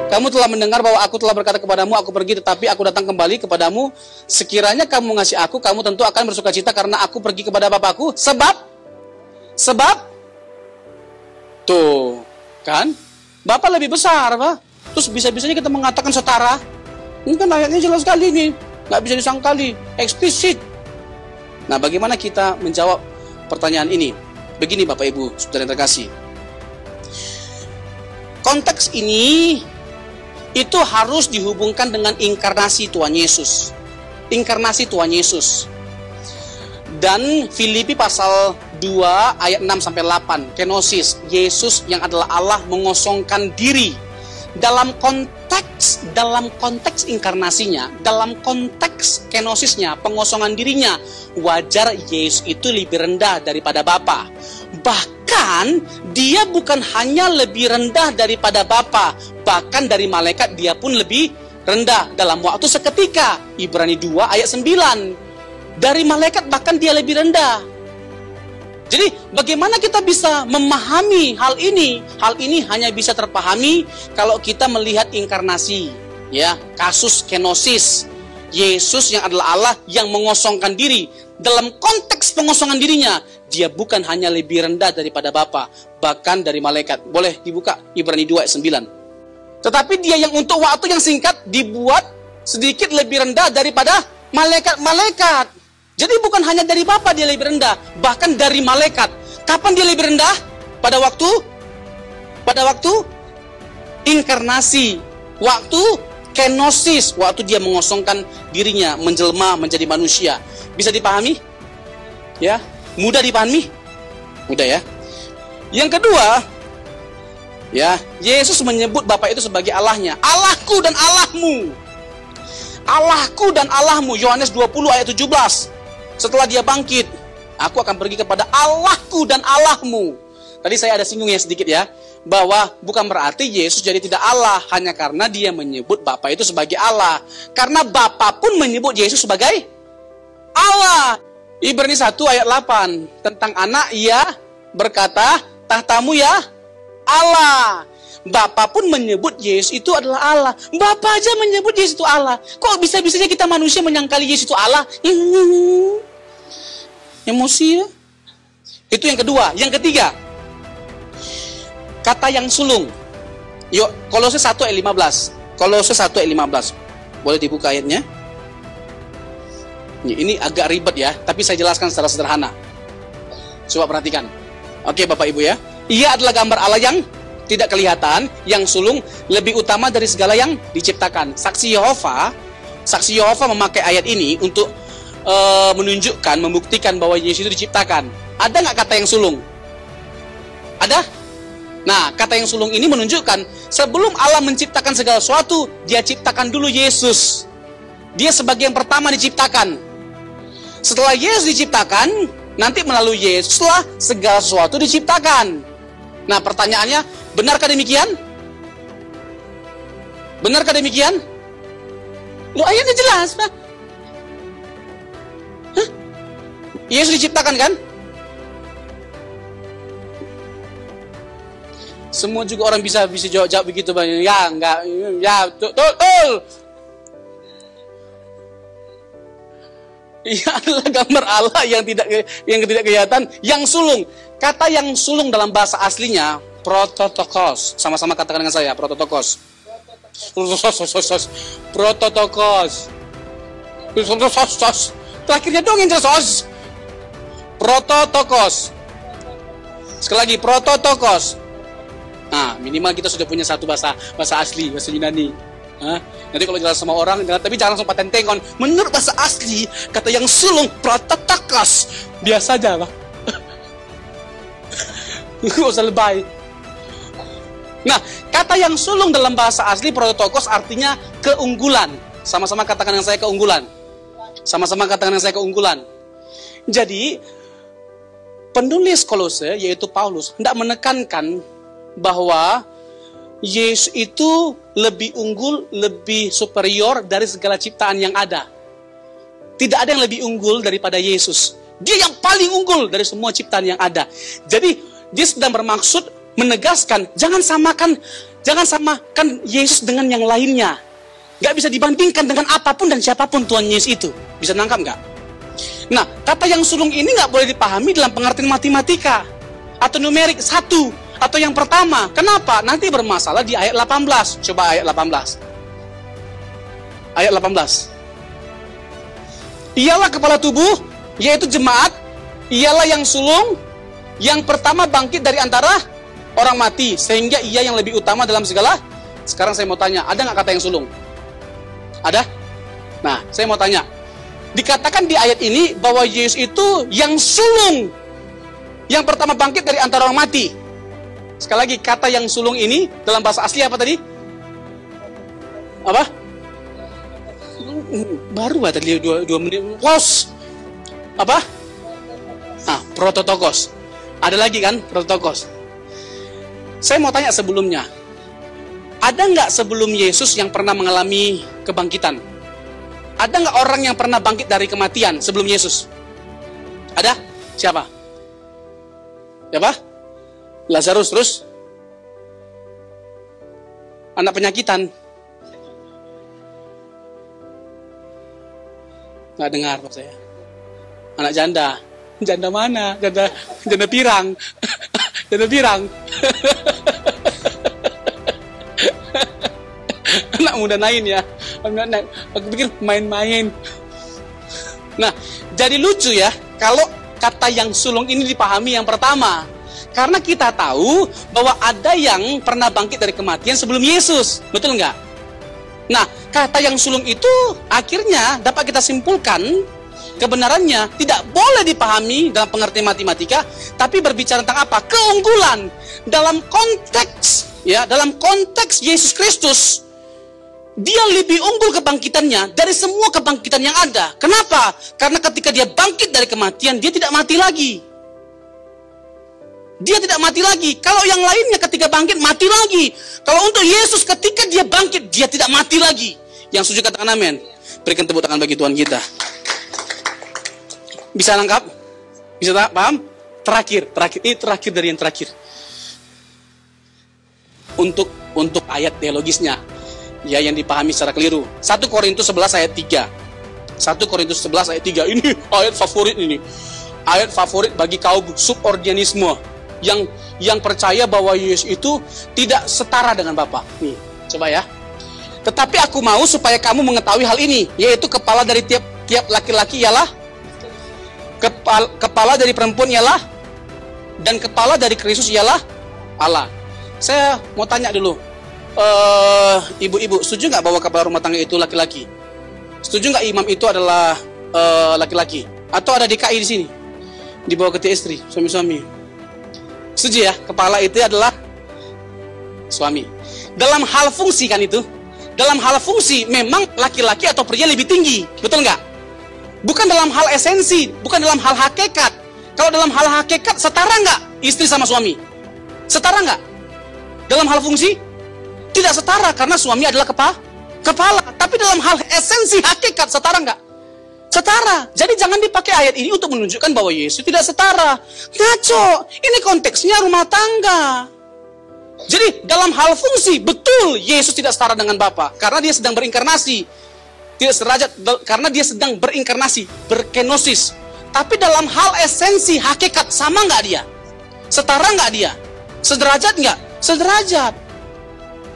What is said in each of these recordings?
Kamu telah mendengar bahwa aku telah berkata kepadamu, aku pergi tetapi aku datang kembali kepadamu. Sekiranya kamu mengasihi aku, kamu tentu akan bersukacita karena aku pergi kepada Bapakku. Sebab, tuh, kan? Bapa lebih besar, Pak. Terus bisa-bisanya kita mengatakan setara. Ini kan ayatnya jelas sekali nih. Nggak bisa disangkali, eksplisit. Nah, bagaimana kita menjawab pertanyaan ini? Begini Bapak Ibu, saudara yang terkasih. Konteks ini itu harus dihubungkan dengan inkarnasi Tuhan Yesus. Inkarnasi Tuhan Yesus. Dan Filipi pasal 2 ayat 6 sampai 8, kenosis, Yesus yang adalah Allah mengosongkan diri. Dalam konteks inkarnasinya, dalam konteks kenosisnya, pengosongan dirinya, wajar Yesus itu lebih rendah daripada Bapa. Bahkan dia bukan hanya lebih rendah daripada Bapa, bahkan dari malaikat dia pun lebih rendah dalam waktu seketika. Ibrani 2 ayat 9. Dari malaikat bahkan dia lebih rendah. Jadi bagaimana kita bisa memahami hal ini? Hal ini hanya bisa terpahami kalau kita melihat inkarnasi, ya, kasus kenosis. Yesus yang adalah Allah yang mengosongkan diri. Dalam konteks pengosongan dirinya, dia bukan hanya lebih rendah daripada Bapa, bahkan dari malaikat. Boleh dibuka Ibrani 2 ayat 9. Tetapi dia yang untuk waktu yang singkat dibuat sedikit lebih rendah daripada malaikat-malaikat. Jadi bukan hanya dari Bapa dia lebih rendah, bahkan dari malaikat. Kapan dia lebih rendah? Pada waktu inkarnasi, waktu kenosis, waktu dia mengosongkan dirinya, menjelma menjadi manusia. Bisa dipahami? Ya, mudah dipahami? Mudah ya. Yang kedua, ya, Yesus menyebut Bapa itu sebagai Allahnya. Allahku dan Allahmu. Allahku dan Allahmu, Yohanes 20 ayat 17. Setelah dia bangkit, aku akan pergi kepada Allahku dan Allahmu. Tadi saya ada singgung ya sedikit ya, bahwa bukan berarti Yesus jadi tidak Allah hanya karena dia menyebut Bapa itu sebagai Allah. Karena Bapa pun menyebut Yesus sebagai Allah. Ibrani 1 ayat 8, tentang anak ia berkata, tahtamu ya Allah. Bapa pun menyebut Yesus itu adalah Allah. Bapa aja menyebut Yesus itu Allah. Kok bisa-bisanya kita manusia menyangkali Yesus itu Allah? Emosi ya. Itu yang kedua. Yang ketiga, kata yang sulung. Yuk, Kolose 1 ayat 15. Kolose 1 ayat 15. Boleh dibuka ayatnya? Ini agak ribet ya, tapi saya jelaskan secara sederhana. Coba perhatikan. Oke Bapak Ibu ya. Ia adalah gambar Allah yang tidak kelihatan, yang sulung, lebih utama dari segala yang diciptakan. Saksi Yehova memakai ayat ini untuk menunjukkan, membuktikan bahwa Yesus itu diciptakan. Ada nggak kata yang sulung? Ada? Nah, kata yang sulung ini menunjukkan sebelum Allah menciptakan segala sesuatu, dia ciptakan dulu Yesus. Dia sebagai yang pertama diciptakan. Setelah Yesus diciptakan, nanti melalui Yesuslah segala sesuatu diciptakan. Nah, pertanyaannya, benarkah demikian? Benarkah demikian? Loh, ayatnya jelas, Pak. Hah? Yesus diciptakan kan? Semua juga orang bisa jawab begitu, Pak. Ya, enggak. Ya, betul. Ia adalah gambar Allah yang tidak kelihatan, yang sulung. Kata yang sulung dalam bahasa aslinya prototokos. Sama-sama katakan dengan saya, prototokos. Prototokos. Terakhirnya dong yang jelas. Prototokos. Sekali lagi, prototokos. Nah, minimal kita sudah punya satu bahasa asli, bahasa Yunani. Nanti kalau jelas sama orang, tapi jangan langsung paten tengkon. Menurut bahasa asli, kata yang sulung prototokos. Biasa aja, Pak. Nggak usah lebay. Nah, kata yang sulung dalam bahasa asli prototokos artinya keunggulan. Sama-sama katakan dengan saya keunggulan. Sama-sama katakan dengan saya keunggulan. Jadi, penulis Kolose, yaitu Paulus, hendak menekankan bahwa Yesus itu lebih unggul, lebih superior dari segala ciptaan yang ada. Tidak ada yang lebih unggul daripada Yesus. Dia yang paling unggul dari semua ciptaan yang ada. Jadi, dia sedang bermaksud menegaskan, jangan Jangan samakan Yesus dengan yang lainnya. Nggak bisa dibandingkan dengan apapun dan siapapun Tuhan Yesus itu. Bisa nangkap nggak? Nah, kata yang sulung ini nggak boleh dipahami dalam pengertian matematika atau numerik satu atau yang pertama. Kenapa? Nanti bermasalah di ayat 18. Coba ayat 18. Ayat 18. Ialah kepala tubuh, yaitu jemaat. Ialah yang sulung, yang pertama bangkit dari antara orang mati, sehingga ia yang lebih utama dalam segala. Sekarang saya mau tanya, ada nggak kata yang sulung? Ada? Nah, saya mau tanya, dikatakan di ayat ini bahwa Yesus itu yang sulung, yang pertama bangkit dari antara orang mati. Sekali lagi, kata yang sulung ini dalam bahasa asli apa tadi? Apa? Baru tadi 2 menit. Pos. Apa? Nah, prototokos. Ada lagi kan prototokos. Saya mau tanya sebelumnya, ada nggak sebelum Yesus yang pernah mengalami kebangkitan? Ada nggak orang yang pernah bangkit dari kematian sebelum Yesus? Ada? Siapa? Siapa? Lazarus, terus? Anak penyakitan. Nggak dengar Pak saya. Anak janda. Janda mana? Janda pirang. Janda pirang. Anak muda lain ya. Aku pikir main-main. Nah, jadi lucu ya kalau kata yang sulung ini dipahami yang pertama. Karena kita tahu bahwa ada yang pernah bangkit dari kematian sebelum Yesus. Betul nggak? Nah, kata yang sulung itu akhirnya dapat kita simpulkan kebenarannya tidak boleh dipahami dalam pengertian matematika, tapi berbicara tentang apa? Keunggulan. Dalam konteks Yesus Kristus, dia lebih unggul kebangkitannya dari semua kebangkitan yang ada. Kenapa? Karena ketika dia bangkit dari kematian, dia tidak mati lagi. Dia tidak mati lagi. Kalau yang lainnya ketika bangkit, mati lagi. Kalau untuk Yesus ketika dia bangkit, dia tidak mati lagi. Yang setuju katakan amin. Berikan tepuk tangan bagi Tuhan kita. Bisa lengkap? Bisa tak? Paham? Terakhir. Ini terakhir dari yang terakhir. Untuk ayat teologisnya, ya, yang dipahami secara keliru. 1 Korintus 11 ayat 3. 1 Korintus 11 ayat 3. Ini ayat favorit ini. Ayat favorit bagi kaum subordianisme yang percaya bahwa Yesus itu tidak setara dengan Bapa. Nih, coba ya. Tetapi aku mau supaya kamu mengetahui hal ini, yaitu kepala dari tiap laki-laki ialah kepala dari perempuan ialah, dan kepala dari Kristus ialah Allah. Saya mau tanya dulu, ibu-ibu, setuju nggak bahwa kepala rumah tangga itu laki-laki? Setuju nggak imam itu adalah laki-laki? Atau ada DKI di sini? Di bawah ketua istri, suami-suami. Setuju ya, kepala itu adalah suami. Dalam hal fungsi kan itu? Dalam hal fungsi memang laki-laki atau pria lebih tinggi, betul nggak? Bukan dalam hal esensi, bukan dalam hal hakikat. Kalau dalam hal hakikat, setara nggak istri sama suami? Setara nggak? Dalam hal fungsi? Tidak setara, karena suami adalah kepala. Tapi dalam hal esensi hakikat, setara nggak? Setara. Jadi jangan dipakai ayat ini untuk menunjukkan bahwa Yesus tidak setara. Ngaco. Ini konteksnya rumah tangga. Jadi dalam hal fungsi, betul Yesus tidak setara dengan Bapa, karena dia sedang berinkarnasi. Tidak sederajat, karena dia sedang berinkarnasi, berkenosis. Tapi dalam hal esensi, hakikat, sama nggak dia? Setara nggak dia? Sederajat nggak? Sederajat.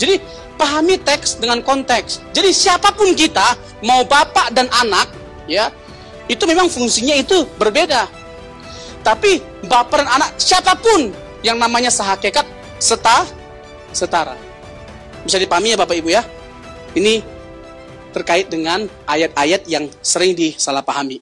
Jadi pahami teks dengan konteks. Jadi siapapun kita, mau bapak dan anak, ya, itu memang fungsinya itu berbeda. Tapi bapak dan anak, siapapun yang namanya sehakikat, setara. Bisa dipahami ya Bapak Ibu ya? Ini terkait dengan ayat-ayat yang sering disalahpahami.